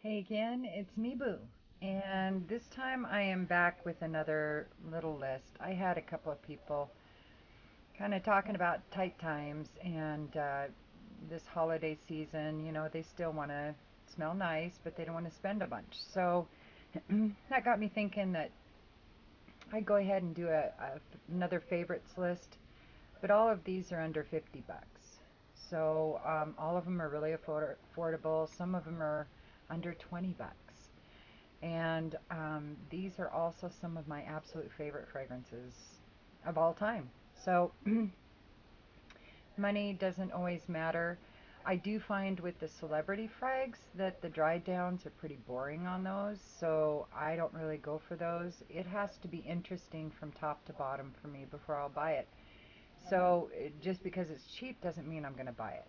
Hey again, it's me, Boo. And this time I am back with another little list. I had a couple of people kind of talking about tight times and this holiday season. They still want to smell nice, but they don't want to spend a bunch. So that got me thinking that I'd go ahead and do another favorites list, but all of these are under 50 bucks. So all of them are really affordable. Some of them are under 20 bucks. And these are also some of my absolute favorite fragrances of all time. So money doesn't always matter. I do find with the celebrity frags that the dry downs are pretty boring on those, so I don't really go for those. It has to be interesting from top to bottom for me before I'll buy it. So just because it's cheap doesn't mean I'm going to buy it.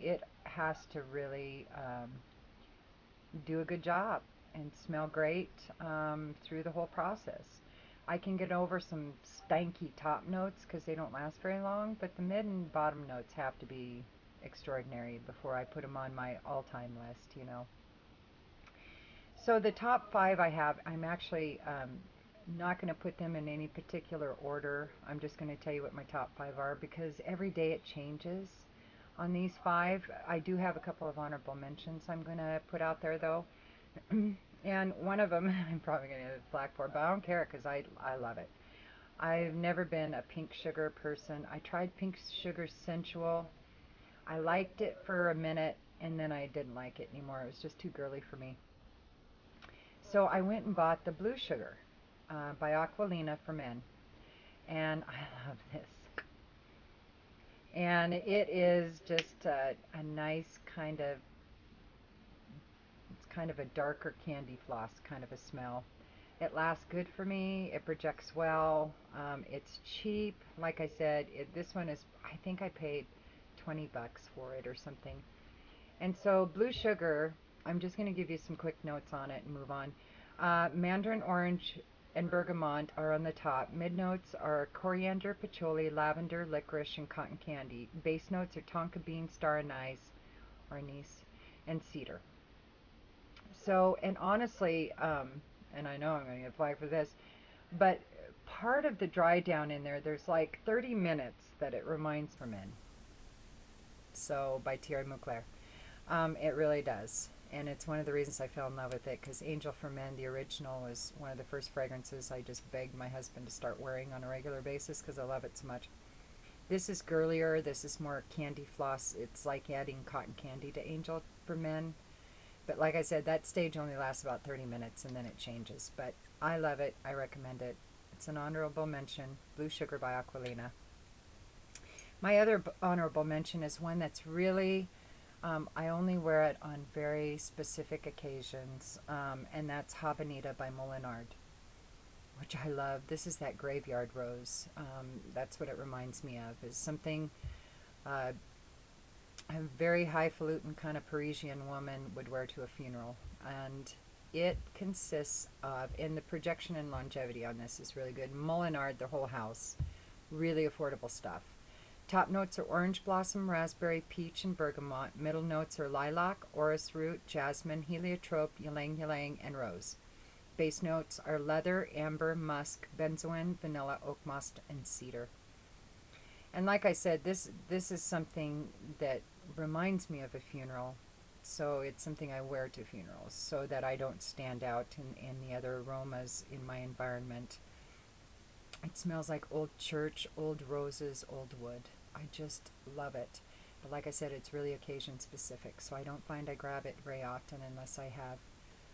It has to really do a good job and smell great through the whole process. I can get over some stanky top notes because they don't last very long, but the mid and bottom notes have to be extraordinary before I put them on my all-time list. So the top five I have, I'm actually not going to put them in any particular order. I'm just going to tell you what my top five are because every day it changes. On these five, I do have a couple of honorable mentions I'm going to put out there though. And one of them I'm probably going to get flack for, but I don't care because I love it. I've never been a pink sugar person. I tried pink sugar sensual. I liked it for a minute and then I didn't like it anymore. It was just too girly for me. So I went and bought the blue sugar by Aquilina for men. And I love this. And it is just a nice it's kind of a darker candy floss kind of a smell. It lasts good for me. It projects well. It's cheap. Like I said, this one is, I think I paid 20 bucks for it or something. And so blue sugar, I'm just going to give you some quick notes on it and move on. Mandarin orange and bergamot are on the top. Mid notes are coriander, patchouli, lavender, licorice, and cotton candy. Base notes are tonka bean, star anise, or anise, and cedar. So, and honestly, and I know I'm going to get flagged for this, but part of the dry down in there, there's like 30 minutes that it reminds from in. So by Thierry Mugler. It really does. And it's one of the reasons I fell in love with it because Angel for Men, the original, was one of the first fragrances I just begged my husband to start wearing on a regular basis because I love it so much. This is girlier. This is more candy floss. It's like adding cotton candy to Angel for Men. But like I said, that stage only lasts about 30 minutes and then it changes. But I love it. I recommend it. It's an honorable mention. Blue Sugar by Aquilina. My other honorable mention is one that's really, I only wear it on very specific occasions, and that's Habanita by Molinard, which I love. This is that graveyard rose. That's what it reminds me of, is something uh, a very highfalutin kind of Parisian woman would wear to a funeral. And it consists of, and the projection and longevity on this is really good. Molinard, the whole house, really affordable stuff. Top notes are orange blossom, raspberry, peach, and bergamot. Middle notes are lilac, orris root, jasmine, heliotrope, ylang ylang, and rose. Base notes are leather, amber, musk, benzoin, vanilla, oak moss, and cedar. And like I said, this is something that reminds me of a funeral. So it's something I wear to funerals so that I don't stand out in the other aromas in my environment. It smells like old church, old roses, old wood. I just love it. But like I said, it's really occasion specific, so I don't find I grab it very often unless I have.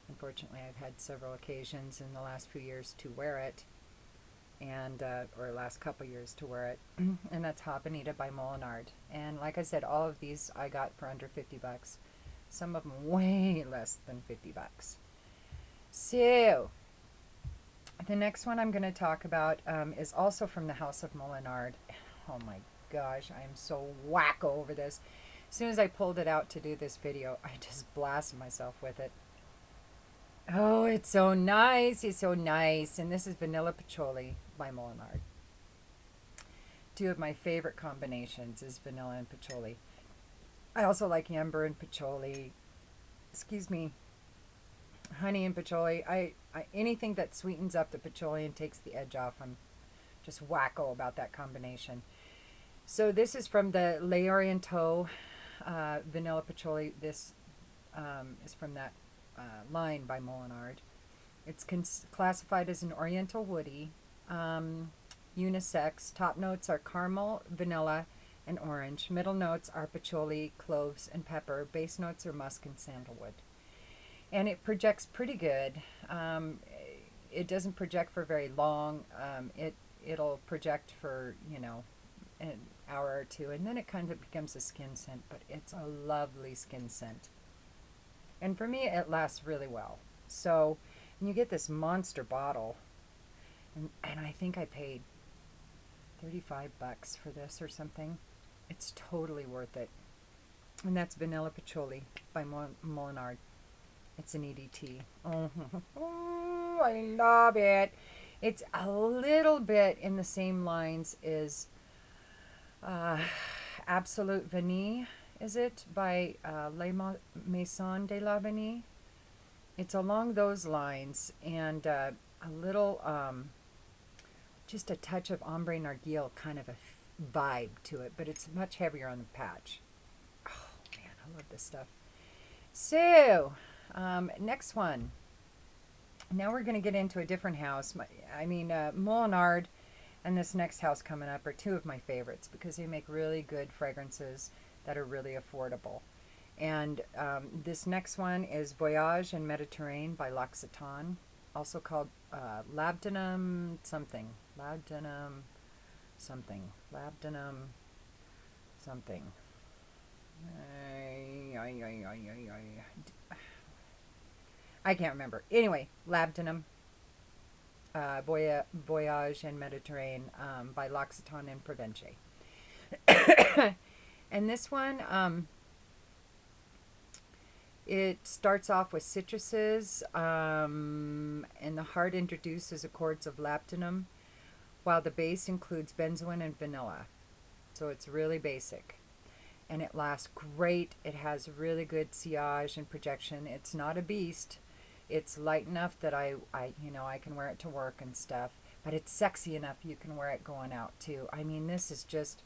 Unfortunately, I've had several occasions in the last few years to wear it, and or last couple years to wear it, and that's Habanita by Molinard. And like I said, all of these I got for under 50 bucks. Some of them way less than 50 bucks. So, the next one I'm going to talk about is also from the House of Molinard. Oh my gosh, I am so wacko over this. As soon as I pulled it out to do this video, I just blasted myself with it. Oh, it's so nice. It's so nice. And this is Vanilla Patchouli by Molinard. Two of my favorite combinations is vanilla and patchouli. I also like amber and patchouli. Excuse me. Honey and patchouli. Anything that sweetens up the patchouli and takes the edge off. I'm just wacko about that combination. So this is from the Les Orientaux vanilla patchouli. This is from that line by Molinard. It's classified as an oriental woody, unisex. Top notes are caramel, vanilla, and orange. Middle notes are patchouli, cloves, and pepper. Base notes are musk and sandalwood. And it projects pretty good. It doesn't project for very long. It'll project for, an hour or two, and then it kind of becomes a skin scent, but it's a lovely skin scent. And for me, it lasts really well. So, and you get this monster bottle, and I think I paid $35 for this or something. It's totally worth it. And that's Vanilla Patchouli by Molinard. It's an EDT. Oh, I love it. It's a little bit in the same lines as Absolute Vanille, is it? By Les Maisons de la Vanille. It's along those lines, and a little, just a touch of ombre narguile kind of a vibe to it, but it's much heavier on the patch. Oh, man, I love this stuff. So, next one. Now we're going to get into a different house. Molinard and this next house coming up are two of my favorites because they make really good fragrances that are really affordable. And this next one is Voyage en Méditerranée by L'Occitane, also called Labdanum something. Labdanum something. Labdanum something. I can't remember. Anyway, Labdanum, Voyage en Méditerranée by L'Occitane and Provence. And this one, it starts off with citruses, and the heart introduces accords of labdanum, while the base includes benzoin and vanilla. So it's really basic. And it lasts great. It has really good sillage and projection. It's not a beast. It's light enough that I can wear it to work and stuff. But it's sexy enough you can wear it going out too. I mean, this is just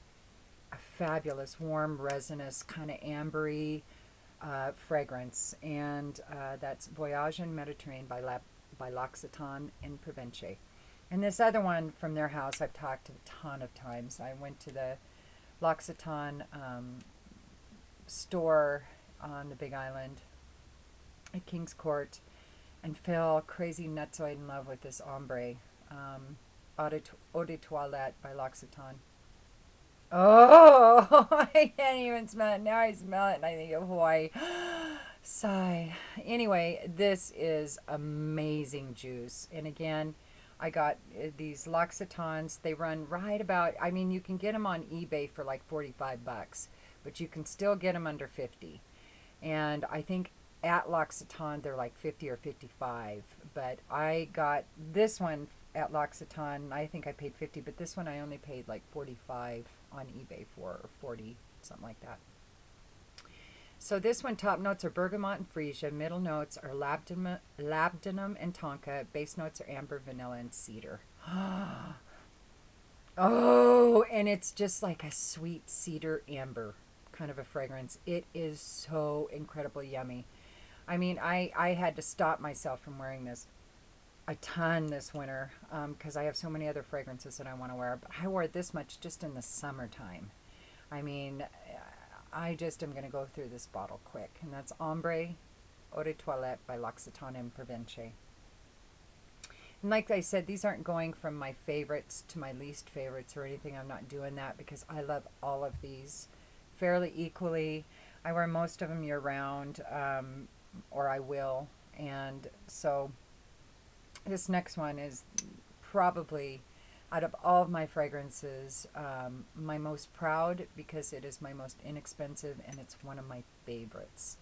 a fabulous, warm, resinous, kind of ambery fragrance. And that's Voyage en Méditerranée by L'Occitane and Provence. And this other one from their house I've talked a ton of times. I went to the L'Occitane store on the Big Island at King's Court and fell crazy nutsoid in love with this ombre, Eau de Toilette by L'Occitane. Oh, I can't even smell it. Now I smell it and I think of Hawaii. Sigh. Anyway, this is amazing juice. And again, I got these L'Occitanes. They run right about, you can get them on eBay for like $45, but you can still get them under 50. And I think at L'Occitane they're like 50 or 55. But I got this one at L'Occitane. I think I paid 50, but this one I only paid like 45 on eBay for, or 40, something like that. So this one, top notes are bergamot and freesia. Middle notes are labdanum and tonka. Base notes are amber, vanilla, and cedar. Oh, and it's just like a sweet cedar amber kind of a fragrance. It is so incredibly yummy. I had to stop myself from wearing this a ton this winter because I have so many other fragrances that I want to wear. But I wore this much just in the summertime. I just am going to go through this bottle quick. And that's Ombre Eau de Toilette by L'Occitane and Provence. And like I said, these aren't going from my favorites to my least favorites or anything. I'm not doing that because I love all of these fairly equally. I wear most of them year round, or I will. And so this next one is probably, out of all of my fragrances, my most proud because it is my most inexpensive and it's one of my favorites.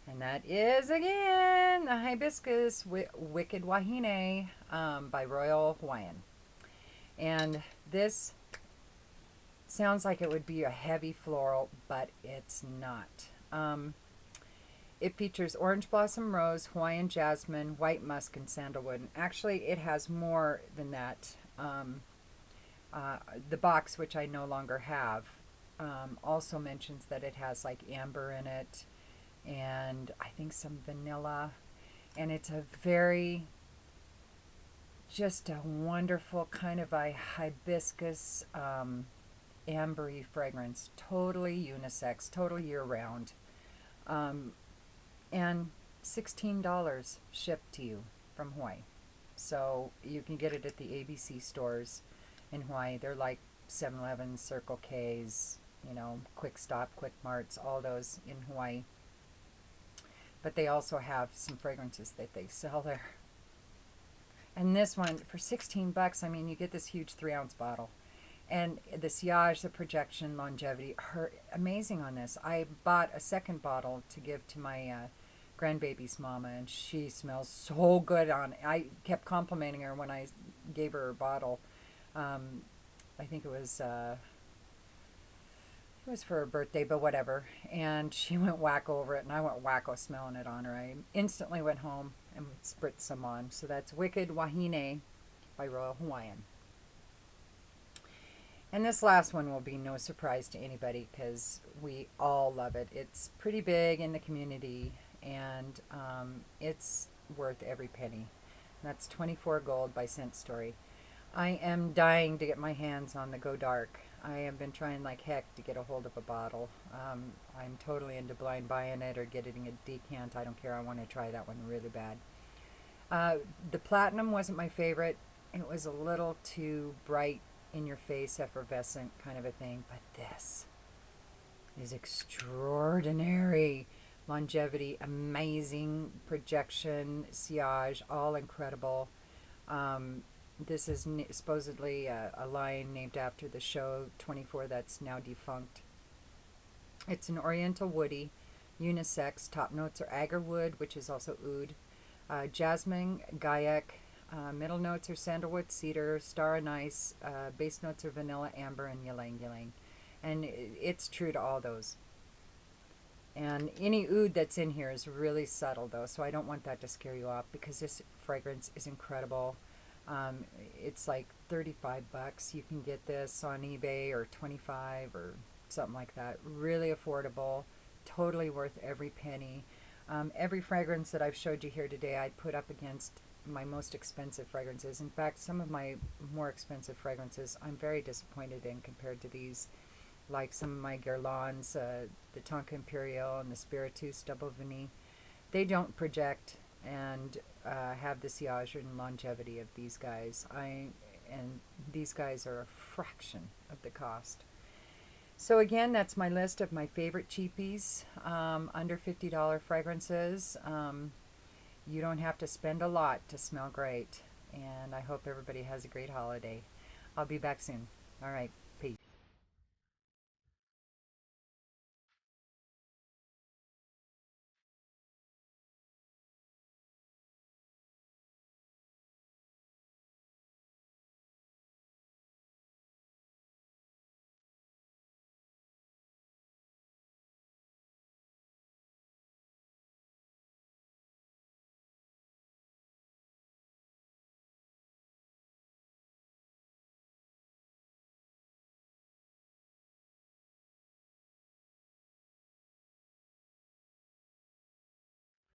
And that is, again, the Hibiscus Wicked Wahine by Royal Hawaiian. And this sounds like it would be a heavy floral, but it's not. It features orange blossom rose, Hawaiian jasmine, white musk, and sandalwood. And actually, it has more than that. Uh, the box, which I no longer have, also mentions that it has like amber in it and I think some vanilla. And it's a very, just a wonderful kind of a hibiscus ambery fragrance. Totally unisex, totally year round. Um, and $16 shipped to you from Hawaii. So you can get it at the ABC stores in Hawaii. They're like 7-Eleven, Circle K's, Quick Stop, Quick Marts, all those in Hawaii. But they also have some fragrances that they sell there. And this one, for 16 bucks, I mean, you get this huge 3-ounce bottle. And the sillage, the projection, longevity are amazing on this. I bought a second bottle to give to my grandbaby's mama, and she smells so good on it. I kept complimenting her when I gave her a bottle. I think it was for her birthday, but whatever. And she went wacko over it, and I went wacko smelling it on her. I instantly went home and spritzed some on. So that's Wicked Wahine by Royal Hawaiian. And this last one will be no surprise to anybody because we all love it. It's pretty big in the community, and it's worth every penny. That's 24 Gold by Scent Story. I am dying to get my hands on the Go Dark. I have been trying like heck to get a hold of a bottle. I'm totally into blind buying it or getting a decant. I don't care. I want to try that one really bad. The Platinum wasn't my favorite. It was a little too bright, in your face, effervescent kind of a thing. But this is extraordinary. Longevity, amazing projection, sillage, all incredible. This is supposedly a line named after the show 24 that's now defunct. It's an oriental woody, unisex. Top notes are agarwood, which is also oud, jasmine, gaiac. Middle notes are sandalwood, cedar, star anise. Base notes are vanilla, amber, and ylang ylang. And it's true to all those. And any oud that's in here is really subtle, though, so I don't want that to scare you off because this fragrance is incredible. It's like 35 bucks. You can get this on eBay, or 25 or something like that. Really affordable. Totally worth every penny. Every fragrance that I've showed you here today, I'd put up against my most expensive fragrances. In fact, some of my more expensive fragrances I'm very disappointed in compared to these, like some of my Guerlains, the Tonka Imperial and the Spiritus Double Vanille. They don't project and have the sillage and longevity of these guys. And these guys are a fraction of the cost. So again, that's my list of my favorite cheapies, under $50 fragrances. You don't have to spend a lot to smell great. And I hope everybody has a great holiday. I'll be back soon. All right.